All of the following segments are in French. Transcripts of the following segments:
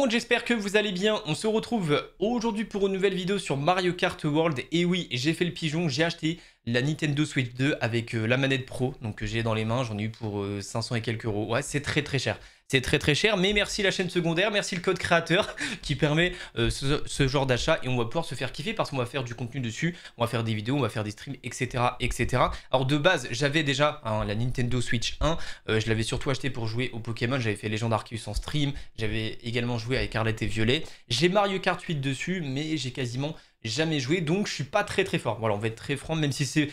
monde, j'espère que vous allez bien. On se retrouve aujourd'hui pour une nouvelle vidéo sur Mario Kart World. Et oui, j'ai fait le pigeon, j'ai acheté la Nintendo Switch 2 avec la manette Pro. Donc que j'ai dans les mains, j'en ai eu pour 500 et quelques euros. Ouais, c'est très cher. C'est très cher, mais merci la chaîne secondaire, merci le code créateur qui permet ce genre d'achat. Et on va pouvoir se faire kiffer parce qu'on va faire du contenu dessus. On va faire des vidéos, on va faire des streams, etc. etc. Alors de base, j'avais déjà la Nintendo Switch 1. Je l'avais surtout acheté pour jouer au Pokémon. J'avais fait Legend Arceus en stream. J'avais également joué avec Scarlet et Violet. J'ai Mario Kart 8 dessus, mais j'ai quasiment jamais joué. Donc je suis pas très fort. Voilà, on va être très franc, même si c'est...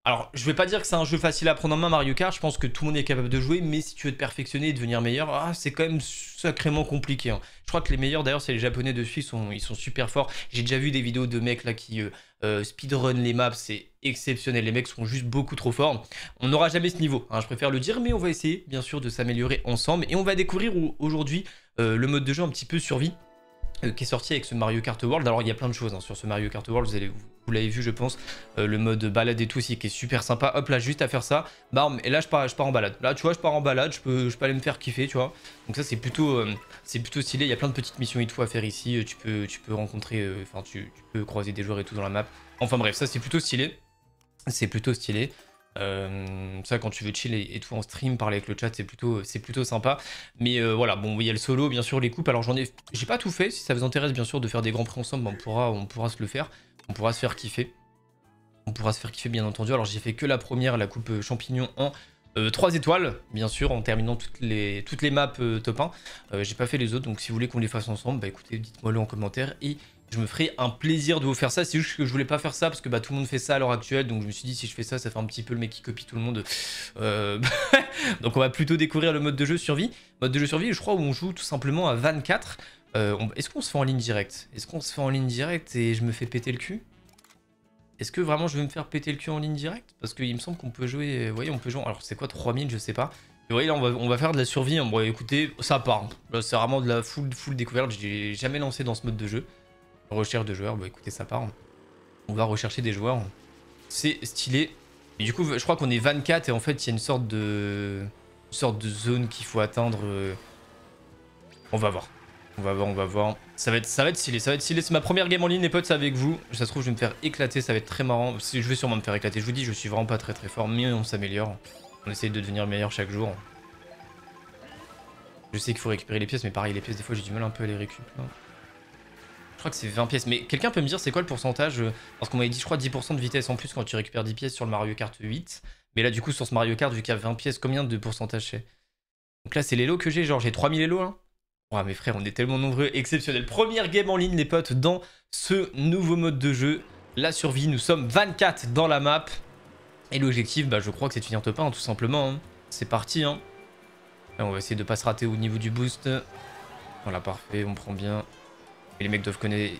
Alors, je vais pas dire que c'est un jeu facile à prendre en main, Mario Kart. Je pense que tout le monde est capable de jouer, mais si tu veux te perfectionner et devenir meilleur, c'est quand même sacrément compliqué. Hein. Je crois que les meilleurs, d'ailleurs, c'est les Japonais dessus. Ils sont super forts. J'ai déjà vu des vidéos de mecs là qui speedrun les maps. C'est exceptionnel. Les mecs sont juste beaucoup trop forts. On n'aura jamais ce niveau. Hein, je préfère le dire, mais on va essayer, bien sûr, de s'améliorer ensemble. Et on va découvrir aujourd'hui le mode de jeu un petit peu survie. Qui est sorti avec ce Mario Kart World. Alors il y a plein de choses hein, sur ce Mario Kart World, vous l'avez vu je pense, le mode balade et tout aussi qui est super sympa. Hop là, juste à faire ça, bam, et là je pars en balade. Là tu vois, je pars en balade, je peux aller me faire kiffer, tu vois. Donc ça c'est plutôt stylé, il y a plein de petites missions et tout à faire ici, tu peux rencontrer, enfin tu peux croiser des joueurs et tout dans la map. Enfin bref, ça c'est plutôt stylé. C'est plutôt stylé. Ça quand tu veux chill et tout en stream, parler avec le chat, c'est plutôt sympa. Mais voilà, bon, il y a le solo, bien sûr, les coupes. Alors j'ai pas tout fait. Si ça vous intéresse, bien sûr, de faire des grands prix ensemble, on pourra se le faire. On pourra se faire kiffer. On pourra se faire kiffer, bien entendu. Alors j'ai fait que la première, la coupe champignon en 3 étoiles, bien sûr, en terminant toutes les maps top 1. J'ai pas fait les autres, donc si vous voulez qu'on les fasse ensemble, bah écoutez, dites-moi le en commentaire et je me ferai un plaisir de vous faire ça. C'est juste que je voulais pas faire ça parce que bah, tout le monde fait ça à l'heure actuelle. Donc je me suis dit si je fais ça, ça fait un petit peu le mec qui copie tout le monde. Donc on va plutôt découvrir le mode de jeu survie. Mode de jeu survie, je crois, où on joue tout simplement à 24. Est-ce qu'on se fait en ligne directe? Est-ce qu'on se fait en ligne directe et je me fais péter le cul? Est-ce que vraiment je vais me faire péter le cul en ligne directe? Parce qu'il me semble qu'on peut jouer... Vous voyez, on peut jouer... Alors c'est quoi 3000? Je sais pas. Vous voyez là on va faire de la survie. Bon écoutez, ça part. C'est vraiment de la full découverte. J'ai jamais lancé dans ce mode de jeu. Recherche de joueurs, bah écoutez ça part. On va rechercher des joueurs. C'est stylé. Et du coup je crois qu'on est 24 et en fait il y a une sorte de zone qu'il faut atteindre. On va voir. On va voir. Ça va être stylé, c'est ma première game en ligne les potes, c'est avec vous. Ça se trouve je vais me faire éclater, ça va être très marrant. Je vais sûrement me faire éclater. Je vous dis, je suis vraiment pas très fort, mais on s'améliore. On essaye de devenir meilleur chaque jour. Je sais qu'il faut récupérer les pièces, mais pareil les pièces des fois j'ai du mal un peu à les récupérer. Je crois que c'est 20 pièces, mais quelqu'un peut me dire c'est quoi le pourcentage? Parce qu'on m'avait dit je crois 10% de vitesse en plus quand tu récupères 10 pièces sur le Mario Kart 8. Mais là du coup sur ce Mario Kart vu qu'il y a 20 pièces, combien de pourcentage c'est? Donc là c'est l'élo que j'ai, genre j'ai 3000 élo hein. Ouais mes frères on est tellement nombreux, exceptionnel. Première game en ligne les potes dans ce nouveau mode de jeu. La survie, nous sommes 24 dans la map. Et l'objectif bah je crois que c'est de finir top 1 hein, tout simplement. Hein. C'est parti hein. Là, on va essayer de pas se rater au niveau du boost. Voilà parfait, on prend bien. Et les mecs doivent connaître...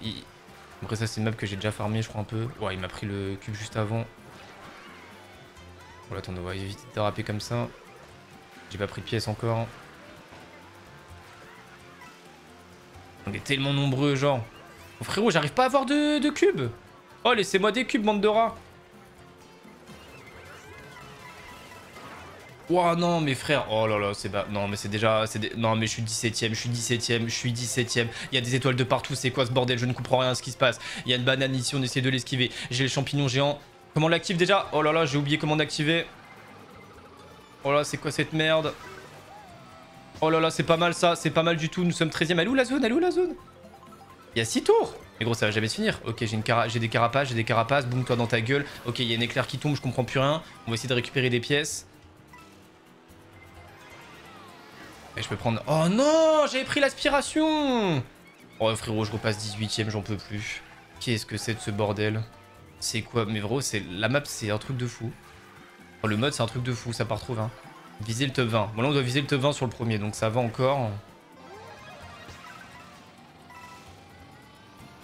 Après ça c'est une map que j'ai déjà farmé je crois un peu. Ouais il m'a pris le cube juste avant. Bon attends on va éviter de déraper comme ça. J'ai pas pris de pièces encore. On est tellement nombreux genre. Oh, frérot j'arrive pas à avoir de cubes. Oh laissez-moi des cubes bande de rats. Ouah non mais frère, oh là là c'est bas, non mais c'est déjà, non mais je suis 17ème, je suis 17ème, il y a des étoiles de partout, c'est quoi ce bordel, je ne comprends rien à ce qui se passe, il y a une banane ici, on essaie de l'esquiver, j'ai le champignon géant, comment on l'active déjà? Oh là là j'ai oublié comment l'activer. Oh là c'est quoi cette merde? Oh là là c'est pas mal ça, c'est pas mal du tout, nous sommes 13ème, elle est où la zone? Elle est où la zone? Il y a 6 tours. Mais gros ça va jamais se finir. Ok j'ai des carapaces, boum toi dans ta gueule, ok il y a une éclair qui tombe, je comprends plus rien, on va essayer de récupérer des pièces. Et je peux prendre... Oh non, j'avais pris l'aspiration. Oh frérot, je repasse 18ème, j'en peux plus. Qu'est-ce que c'est de ce bordel? C'est quoi? Mais gros, la map, c'est un truc de fou. Oh, le mode, c'est un truc de fou, ça part trop 20. Viser le top 20. Bon là, on doit viser le top 20 sur le premier, donc ça va encore.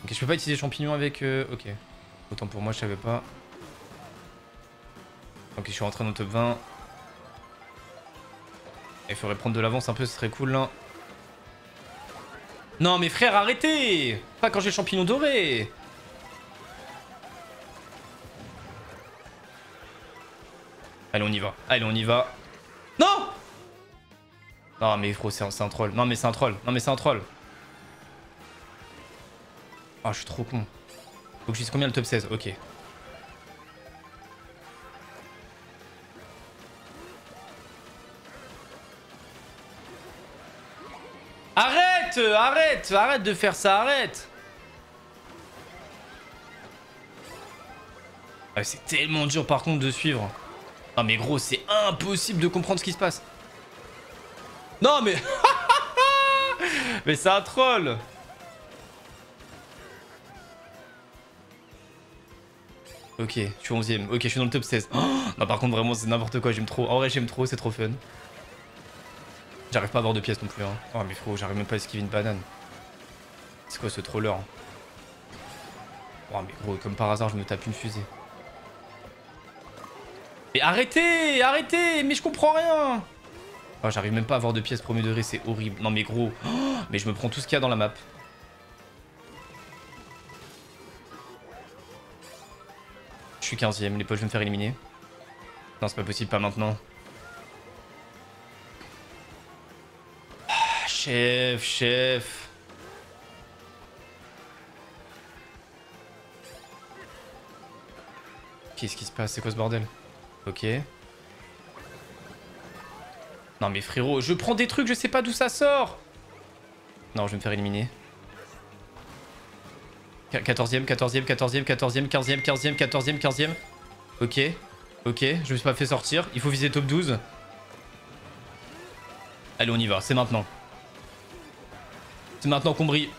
Ok, je peux pas utiliser champignons avec... Ok. Autant pour moi, je savais pas. Ok, je suis rentré dans le top 20. Il faudrait prendre de l'avance un peu, ce serait cool là. Non mais frère, arrêtez! Pas quand j'ai le champignon doré! Allez, on y va. Allez, on y va. Non! Non mais frérot, c'est un troll. Non mais c'est un troll. Non mais c'est un troll. Oh, je suis trop con. Faut que je vise combien le top 16? Ok. Arrête! Arrête! Arrête de faire ça, arrête! Ah, c'est tellement dur par contre de suivre. Non mais gros, c'est impossible de comprendre ce qui se passe. Non mais... mais c'est un troll! Ok, je suis 11ème. Ok, je suis dans le top 16. Oh non, par contre, vraiment, c'est n'importe quoi. J'aime trop. En vrai, j'aime trop. C'est trop fun. J'arrive pas à avoir de pièces non plus. Hein. Oh, mais frérot, j'arrive même pas à esquiver une banane. C'est quoi ce troller? Oh, mais gros, comme par hasard, je me tape une fusée. Mais arrêtez! Arrêtez! Mais je comprends rien! Oh, j'arrive même pas à avoir de pièces premier degré. C'est horrible. Non, mais gros. Oh, mais je me prends tout ce qu'il y a dans la map. Je suis 15ème. Les potes, je vais me faire éliminer. Non, c'est pas possible. Pas maintenant. Chef, chef. Qu'est-ce qui se passe? C'est quoi ce bordel? Ok. Non mais frérot, je prends des trucs, je sais pas d'où ça sort. Non, je vais me faire éliminer. 14ème, 14ème, 14ème, 14ème, 15ème, 15ème, 14ème, 15ème. Ok. Ok, je me suis pas fait sortir. Il faut viser top 12. Allez, on y va, c'est maintenant. C'est maintenant qu'on brille.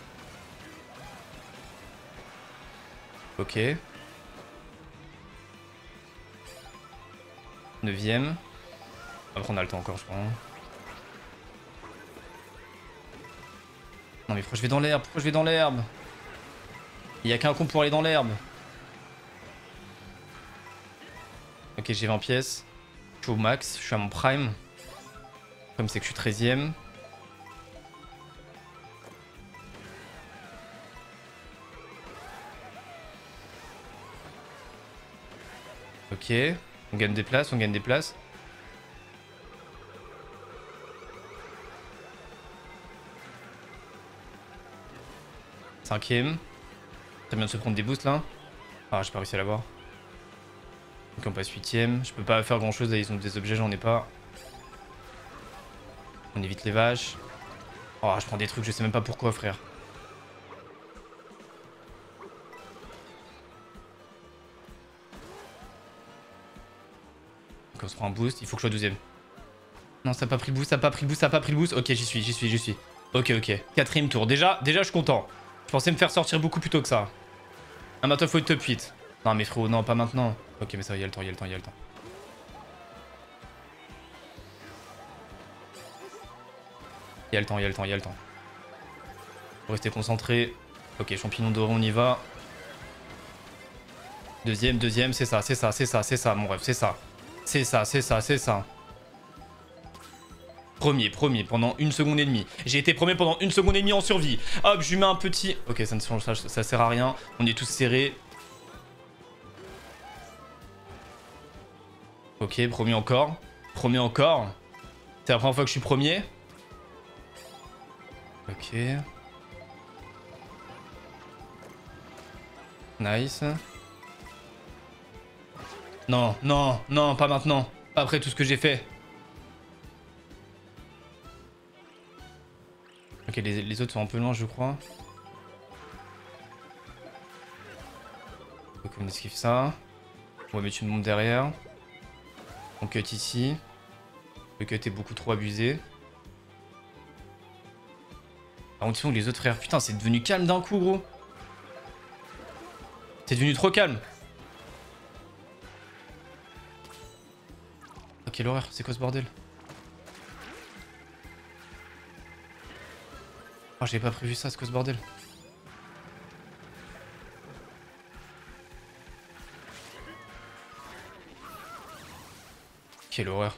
Ok. 9ème. Après, on a le temps encore, je crois. Non, mais pourquoi je vais dans l'herbe? Pourquoi je vais dans l'herbe? Il y a qu'un con pour aller dans l'herbe. Ok, j'ai 20 pièces. Je suis au max, je suis à mon prime. Comme c'est que je suis 13ème. Ok, on gagne des places, on gagne des places. Cinquième. Ça vient de se prendre des boosts là. Ah, j'ai pas réussi à l'avoir. Donc on passe 8ème. Je peux pas faire grand chose là, ils ont des objets, j'en ai pas. On évite les vaches. Oh, je prends des trucs, je sais même pas pourquoi, frère. Donc on se prend un boost, il faut que je sois 12ème. Non, ça a pas pris le boost, ça a pas pris le boost, ça a pas pris le boost. Ok, j'y suis, j'y suis, j'y suis. Ok, ok. 4ème tour. Déjà, je suis content. Je pensais me faire sortir beaucoup plus tôt que ça. Ah, maintenant, il faut être top 8. Non, mais frérot, non, pas maintenant. Ok, mais ça va, il y a le temps, il y a le temps, il y a le temps. Il y a le temps, il y a le temps, il y a le temps. Faut rester concentré. Ok, champignon doré, on y va. Deuxième, c'est ça, c'est ça, c'est ça, c'est ça, mon rêve, c'est ça. C'est ça, c'est ça, c'est ça. Premier, pendant 1 seconde et demie. J'ai été premier pendant 1 seconde et demie en survie. Hop, je lui mets un petit... Ok, ça ne change, ça sert à rien. On est tous serrés. Ok, premier encore. Premier encore. C'est la première fois que je suis premier. Ok. Nice. Non, non, non, pas maintenant. Pas après tout ce que j'ai fait. Ok, les autres sont un peu loin, je crois. Donc on esquive ça. On va mettre une bombe derrière. On cut ici. Le cut est beaucoup trop abusé. Par contre, ils sont où les autres frères? Putain, c'est devenu calme d'un coup, gros. C'est devenu trop calme. Oh, quelle horreur, c'est quoi ce bordel? Oh, j'avais pas prévu ça, c'est quoi ce bordel? Quelle horreur.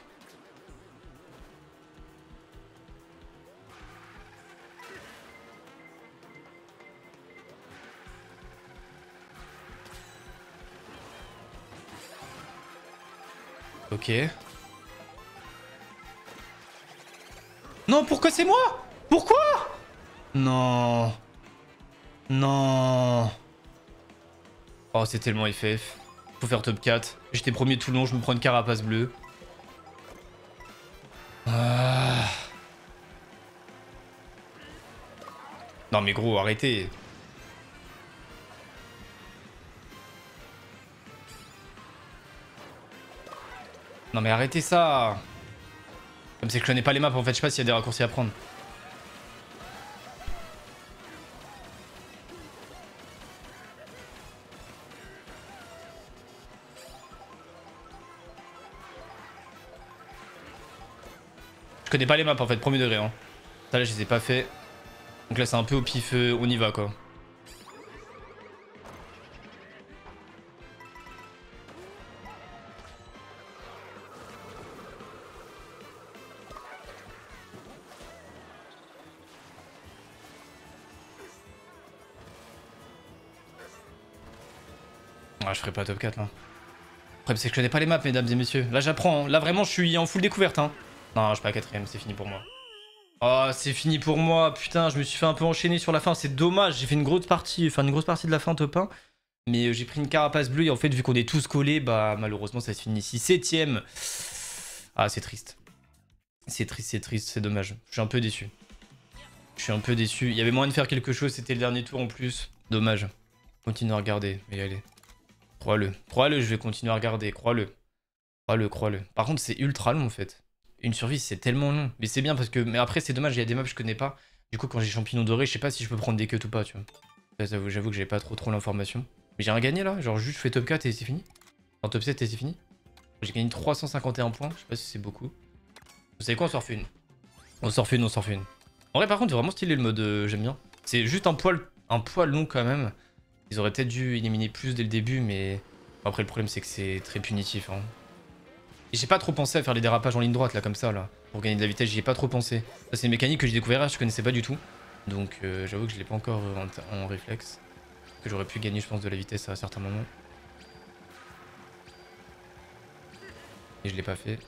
Ok. Non, pourquoi c'est moi? Pourquoi? Non. Non. Oh, c'est tellement FF. Faut faire top 4. J'étais premier tout le long, je me prends une carapace bleue. Ah. Non mais gros, arrêtez. Non mais arrêtez ça. Comme c'est que je connais pas les maps en fait, je sais pas s'il y a des raccourcis à prendre. Je connais pas les maps en fait, premier degré. Hein. Ça là je les ai pas fait. Donc là c'est un peu au pif, on y va quoi. Ah, je ferai pas top 4 là. Après c'est que je connais pas les maps mesdames et messieurs. Là j'apprends, hein. Là vraiment je suis en full découverte. Hein. Non je suis pas 4ème, c'est fini pour moi. Oh c'est fini pour moi, putain je me suis fait un peu enchaîner sur la fin, c'est dommage. J'ai fait une grosse partie, de la fin top 1. Mais j'ai pris une carapace bleue et en fait vu qu'on est tous collés, bah malheureusement ça se finit ici 7ème. Ah c'est triste. C'est triste, c'est dommage. Je suis un peu déçu. Je suis un peu déçu. Il y avait moyen de faire quelque chose, c'était le dernier tour en plus. Dommage. Continue à regarder, mais allez. Crois-le. Crois-le, je vais continuer à regarder, crois-le. Crois-le. Par contre, c'est ultra long en fait. Une survie, c'est tellement long. Mais c'est bien parce que... Mais après, c'est dommage, il y a des maps que je connais pas. Du coup, quand j'ai champignon doré, je sais pas si je peux prendre des cuts ou pas, tu vois. J'avoue que j'ai pas trop l'information. Mais j'ai rien gagné là, genre juste je fais top 4 et c'est fini. En top 7 et c'est fini. J'ai gagné 351 points, je sais pas si c'est beaucoup. Vous savez quoi, on s'en refait une. On s'en refait une. En vrai, par contre, vraiment stylé le mode, j'aime bien. C'est juste un poil long quand même. Ils auraient peut-être dû éliminer plus dès le début, mais... Après, le problème, c'est que c'est très punitif. Hein. Et j'ai pas trop pensé à faire les dérapages en ligne droite, là, comme ça, là. Pour gagner de la vitesse, j'y ai pas trop pensé. Ça, c'est une mécanique que j'ai découvert, je connaissais pas du tout. Donc, j'avoue que je l'ai pas encore en réflexe. Que j'aurais pu gagner, je pense, de la vitesse à certains moments. Et je l'ai pas fait.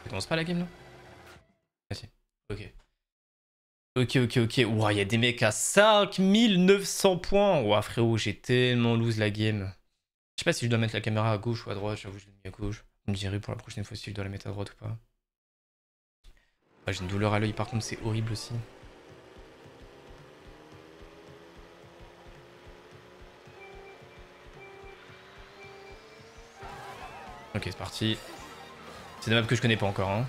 Ça commence pas la game là? Ah si. Ok. Ok. Ouah, il y a des mecs à 5900 points. Ouah, frérot, j'ai tellement lose la game. Je sais pas si je dois mettre la caméra à gauche ou à droite. J'avoue, je l'ai mis à gauche. Vous me direz pour la prochaine fois si je dois la mettre à droite ou pas. Ah, j'ai une douleur à l'œil, par contre, c'est horrible aussi. Ok, c'est parti. C'est des maps que je connais pas encore. Hein.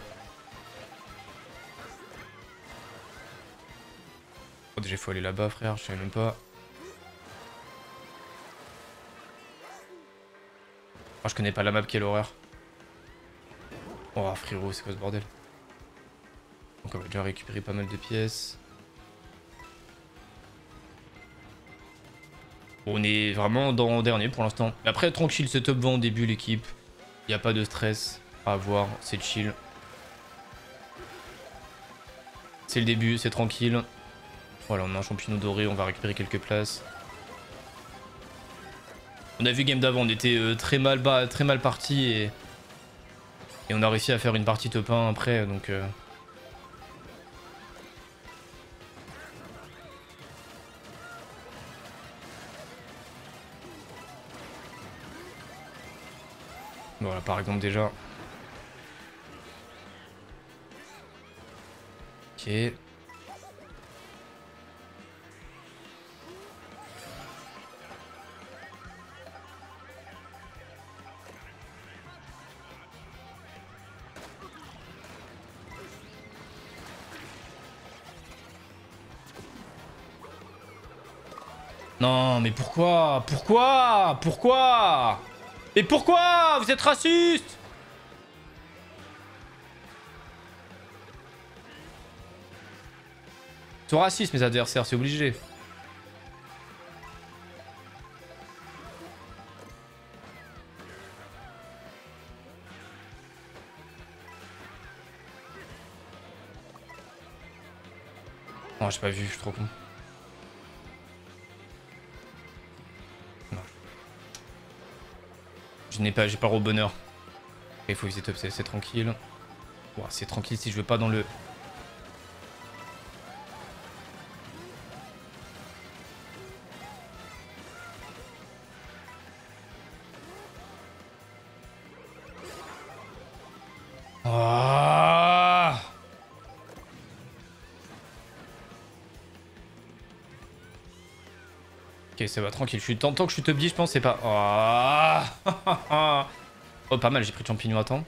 Oh, déjà, il faut aller là-bas, frère. Je savais même pas. Oh, je connais pas la map, quelle horreur. Oh, frérot, c'est quoi ce bordel? Donc, on va déjà récupérer pas mal de pièces. On est vraiment dans dernier pour l'instant. Mais après, tranquille, c'est top 20 au début, l'équipe. Il n'y a pas de stress à avoir, c'est chill. C'est le début, c'est tranquille. Voilà, on a un champignon doré, on va récupérer quelques places. On a vu game d'avant, on était très mal parti et on a réussi à faire une partie top 1 après, donc... Voilà, par exemple déjà. Ok. Non, mais pourquoi? Mais pourquoi? Vous êtes raciste? Ils sont racistes mes adversaires, c'est obligé. Oh, j'ai pas vu, je suis trop con. Non. J'ai pas le bonheur. Il faut viser top, c'est tranquille. Bon, c'est tranquille si je veux pas dans le... Ah, ok, ça va, tranquille. Je suis... Tant que je suis top 10, je pense, c'est pas... Ah. Oh, pas mal, j'ai pris de champignon à temps.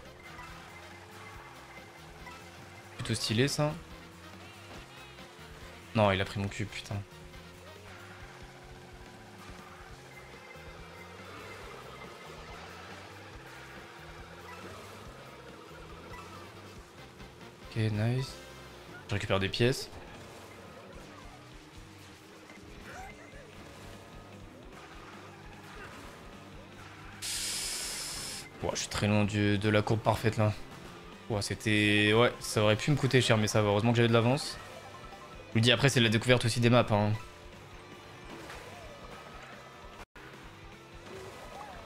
Plutôt stylé, ça. Non, il a pris mon cube, putain. Ok, nice. Je récupère des pièces. Bon, je suis très loin de la courbe parfaite, là. Ouais, c'était... Ouais, ça aurait pu me coûter cher, mais ça va. Heureusement que j'avais de l'avance. Je vous le dis, après, c'est la découverte aussi des maps, hein.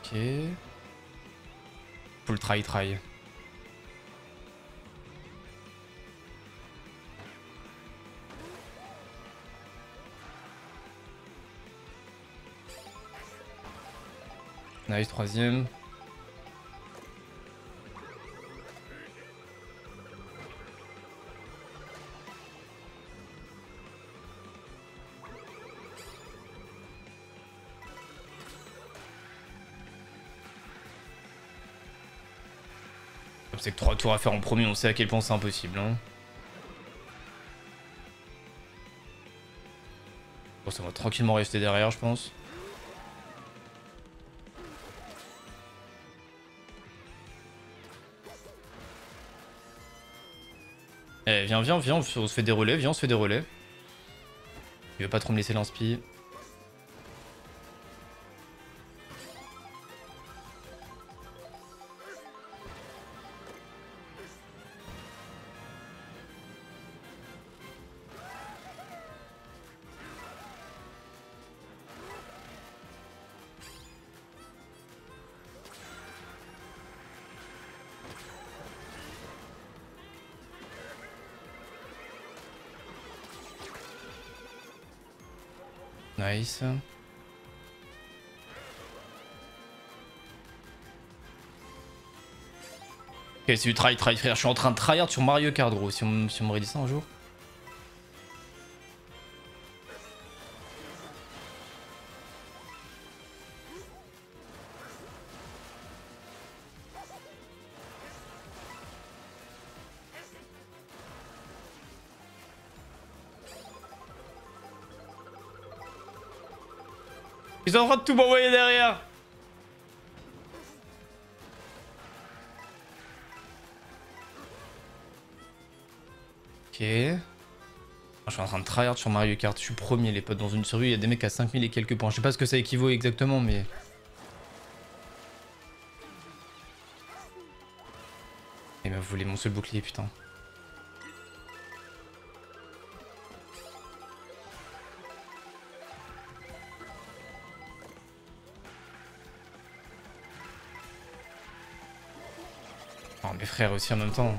Ok. Full try. Nice, troisième. C'est que 3 tours à faire en premier, on sait à quel point c'est impossible, hein. Bon, ça va tranquillement rester derrière, je pense. Eh, viens, on se fait des relais, viens, on se fait des relais. Il veut pas trop me laisser l'inspi. Nice. Ok, c'est du try, frère. Je suis en train de tryhard sur Mario Kart, gros. Si on m'aurait dit ça un jour. Ils sont en train de tout m'envoyer derrière. Ok. Je suis en train de tryhard sur Mario Kart. Je suis premier, les potes, dans une survie. Il y a des mecs à 5000 et quelques points. Je sais pas ce que ça équivaut exactement, mais... Il m'a volé mon seul bouclier, putain. Oh, mes frères aussi en même temps.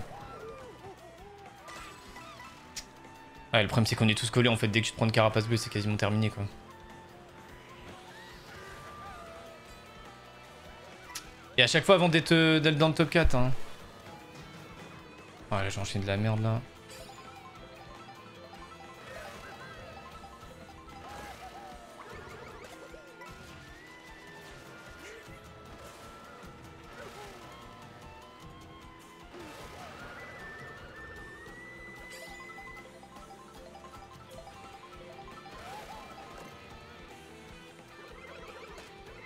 Ouais, le problème c'est qu'on est tous collés en fait. Dès que tu te prends une carapace bleue, c'est quasiment terminé quoi. Et à chaque fois avant d'être dans le top 4. Hein. Ouais, là j'enchaîne de la merde là.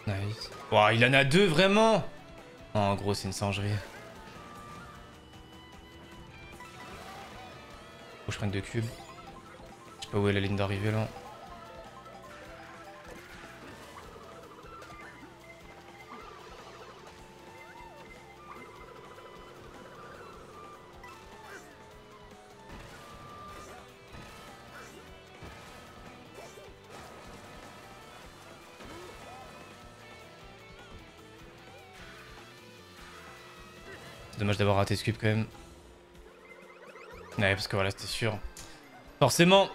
Nice. Wow, il en a deux vraiment. Oh, en gros, c'est une singerie. Faut que je prenne 2 cubes. Je sais pas où est la ligne d'arrivée là. Dommage d'avoir raté ce cube quand même. Ouais, parce que voilà, c'était sûr. Forcément.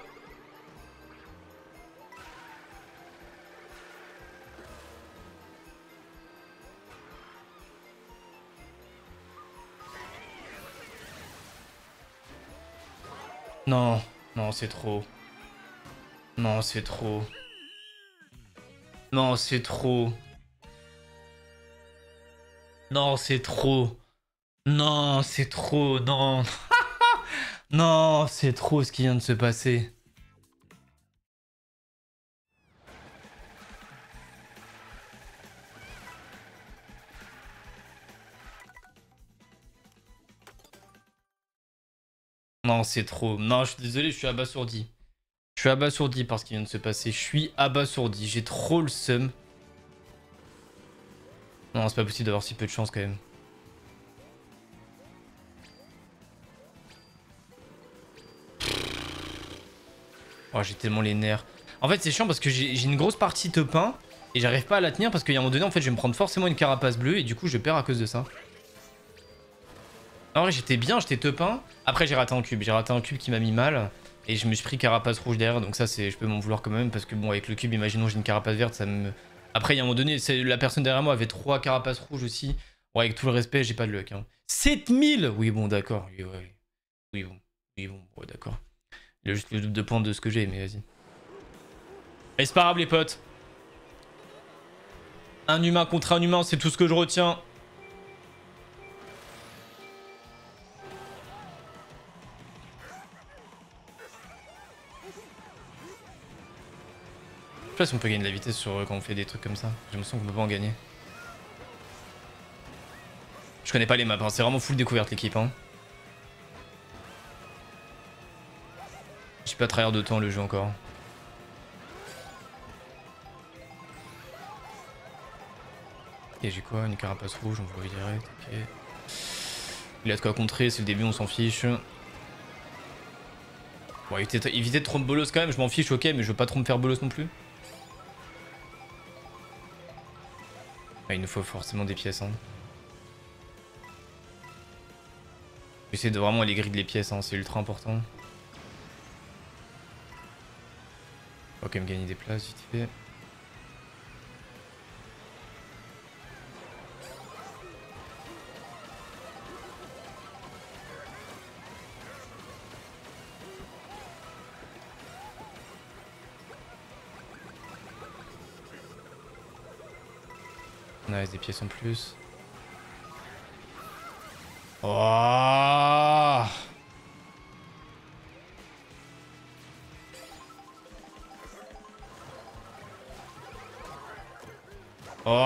Non, non, c'est trop. Non, c'est trop. Non, c'est trop. Non, c'est trop. Non, c'est trop. Non. Non, c'est trop ce qui vient de se passer. Non, c'est trop. Non, je suis désolé, je suis abasourdi. Je suis abasourdi par ce qui vient de se passer. Je suis abasourdi. J'ai trop le seum. Non, c'est pas possible d'avoir si peu de chance quand même. Oh, j'ai tellement les nerfs. En fait, c'est chiant parce que j'ai une grosse partie top 1 et j'arrive pas à la tenir parce qu'il y a un moment donné, en fait, je vais me prendre forcément une carapace bleue et du coup, je perds à cause de ça. En vrai, j'étais bien, j'étais top 1. Après, j'ai raté un cube. J'ai raté un cube qui m'a mis mal et je me suis pris carapace rouge derrière. Donc ça, je peux m'en vouloir quand même parce que bon, avec le cube, imaginons j'ai une carapace verte, ça me... Après, il y a un moment donné, la personne derrière moi avait 3 carapaces rouges aussi. Bon, avec tout le respect, j'ai pas de luck. Hein. 7000. Oui, bon, d'accord. Oui, ouais. Oui, bon. Oui, bon, ouais, d'accord. Il a juste le double de points de ce que j'ai, mais vas-y. Et c'est pas grave, les potes. Un humain contre un humain, c'est tout ce que je retiens. Je sais pas si on peut gagner de la vitesse quand on fait des trucs comme ça. J'ai l'impression qu'on peut pas en gagner. Je connais pas les maps, hein. C'est vraiment full découverte l'équipe. Hein. J'ai pas tryhard de temps le jeu encore. Ok, j'ai quoi? Une carapace rouge, on voit direct. Ok. Il a de quoi contrer, c'est le début, on s'en fiche. Bon, éviter de trop me bolos quand même, je m'en fiche, ok, mais je veux pas trop me faire bolos non plus. Ah, il nous faut forcément des pièces. Hein. J'essaie de vraiment aller grid les pièces, hein, c'est ultra important. On va quand même gagner des places vite fait. Nice, des pièces en plus. Oh, oh,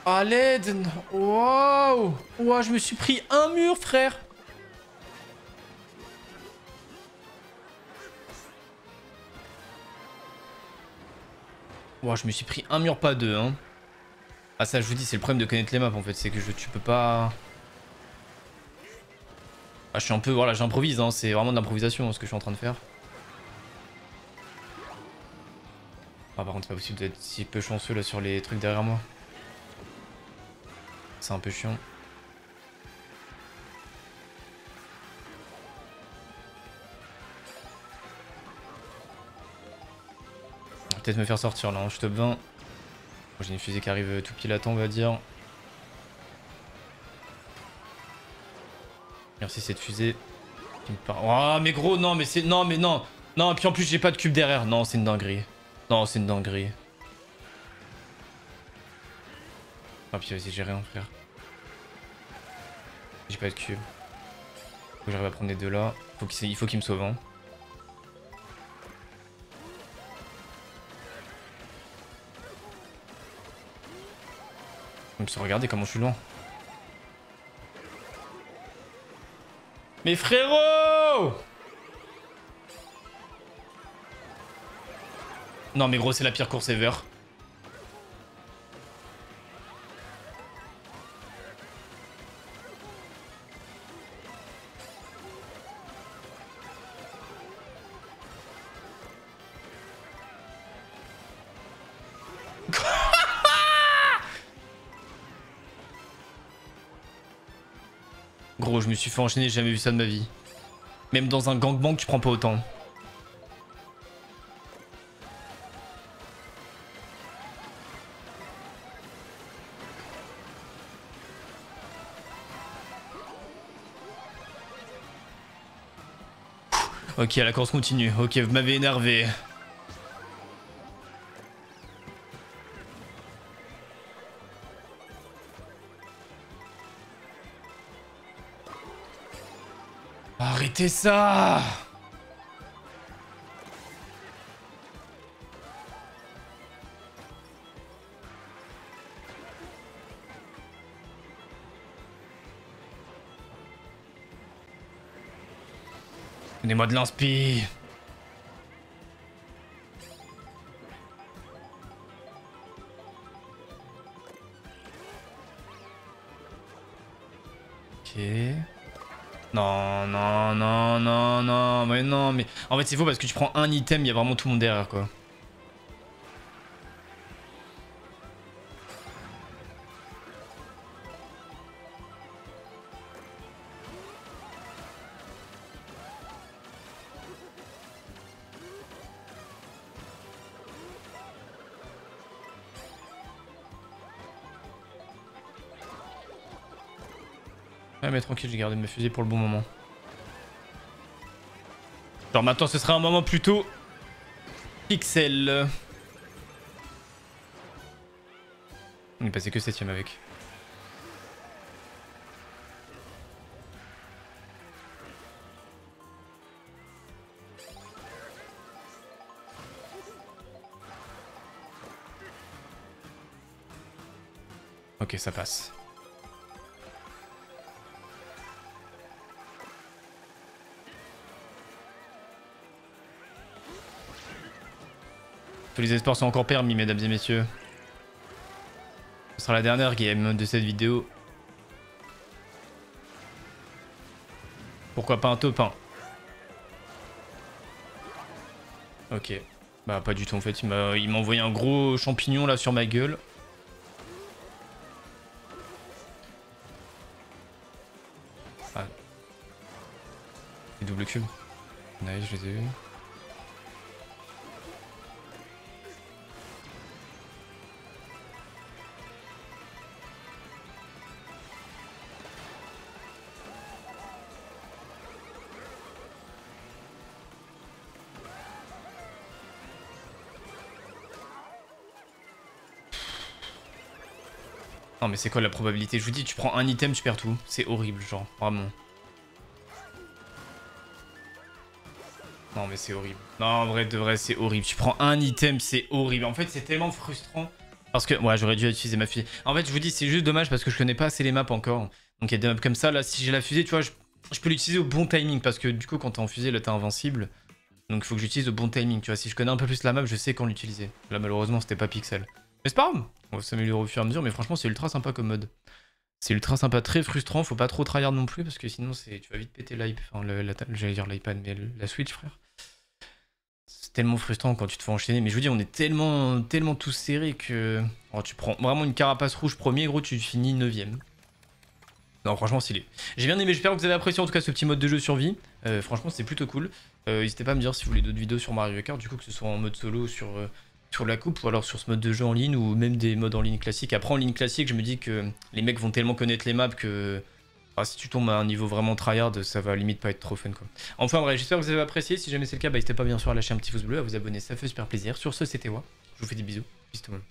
à l'aide. Wow. Wow, je me suis pris un mur, frère. Wow, je me suis pris un mur, pas deux. Hein. Ah ça, je vous dis, c'est le problème de connaître les maps en fait, c'est que tu peux pas... Ah, je suis un peu... Voilà, j'improvise, hein. C'est vraiment de l'improvisation ce que je suis en train de faire. Ah, par contre, c'est pas possible d'être si peu chanceux là sur les trucs derrière moi. C'est un peu chiant. Je vais peut-être me faire sortir là, hein. Je suis top 20. J'ai une fusée qui arrive tout pile à temps, on va dire. Merci cette fusée. Oh, mais gros, non, mais c'est... Non, mais non. Non, et puis en plus, j'ai pas de cube derrière. Non, c'est une dinguerie. Non, c'est une dinguerie. Ah, puis vas-y, j'ai rien, frère. J'ai pas de cube. Faut que j'arrive à prendre les deux là. Il faut qu'il me sauve. Hein. Même se regarder comment je suis loin. Mais frérot! Non mais gros, c'est la pire course ever. Gros, je me suis fait enchaîner, j'ai jamais vu ça de ma vie. Même dans un gangbang, tu prends pas autant. Ok, la course continue. Ok, vous m'avez énervé. Arrêtez ça! Donnez-moi de l'inspi. Ok. Non, non, non, non, non, mais non, mais... En fait, c'est faux parce que tu prends un item, il y a vraiment tout le monde derrière, quoi. Ouais, mais tranquille, j'ai gardé mes fusées pour le bon moment. Genre maintenant, ce sera un moment plutôt... pixel. On est passé que 7ème avec. Ok, ça passe. Tous les espoirs sont encore permis, mesdames et messieurs. Ce sera la dernière game de cette vidéo. Pourquoi pas un top 1? Ok. Bah pas du tout en fait, il m'a envoyé un gros champignon là sur ma gueule. Ah. Les doubles cubes. Nice, je les ai eu. Non mais c'est quoi la probabilité? Je vous dis, tu prends un item, tu perds tout. C'est horrible, genre, vraiment. Non mais c'est horrible. Non, en vrai, de vrai, c'est horrible. Tu prends un item, c'est horrible. En fait, c'est tellement frustrant. Parce que, ouais, j'aurais dû utiliser ma fusée. En fait, je vous dis, c'est juste dommage parce que je connais pas assez les maps encore. Donc il y a des maps comme ça, là, si j'ai la fusée, tu vois, je peux l'utiliser au bon timing. Parce que du coup, quand t'es en fusée, là, t'es invincible. Donc il faut que j'utilise au bon timing, tu vois. Si je connais un peu plus la map, je sais quand l'utiliser. Là, malheureusement, c'était pas pixel. Mais c'est pas grave. On va s'améliorer au fur et à mesure, mais franchement, c'est ultra sympa comme mode. C'est ultra sympa, très frustrant. Faut pas trop tryhard non plus parce que sinon, tu vas vite péter l'iPad. Enfin, j'allais dire l'iPad, mais la Switch, frère. C'est tellement frustrant quand tu te fais enchaîner. Mais je vous dis, on est tellement tous serrés que... Oh, tu prends vraiment une carapace rouge premier, gros, tu finis 9ème. Non, franchement, stylé. J'ai bien aimé, j'espère que vous avez apprécié en tout cas ce petit mode de jeu survie. Franchement, c'est plutôt cool. N'hésitez pas à me dire si vous voulez d'autres vidéos sur Mario Kart, du coup, que ce soit en mode solo sur la coupe ou alors sur ce mode de jeu en ligne ou même des modes en ligne classiques. Après, en ligne classique, je me dis que les mecs vont tellement connaître les maps que si tu tombes à un niveau vraiment tryhard, ça va limite pas être trop fun, quoi. Enfin bref, j'espère que vous avez apprécié. Si jamais c'est le cas, n'hésitez pas bien sûr à lâcher un petit pouce bleu, à vous abonner, ça fait super plaisir. Sur ce, c'était moi. Je vous fais des bisous. Peace tout le monde.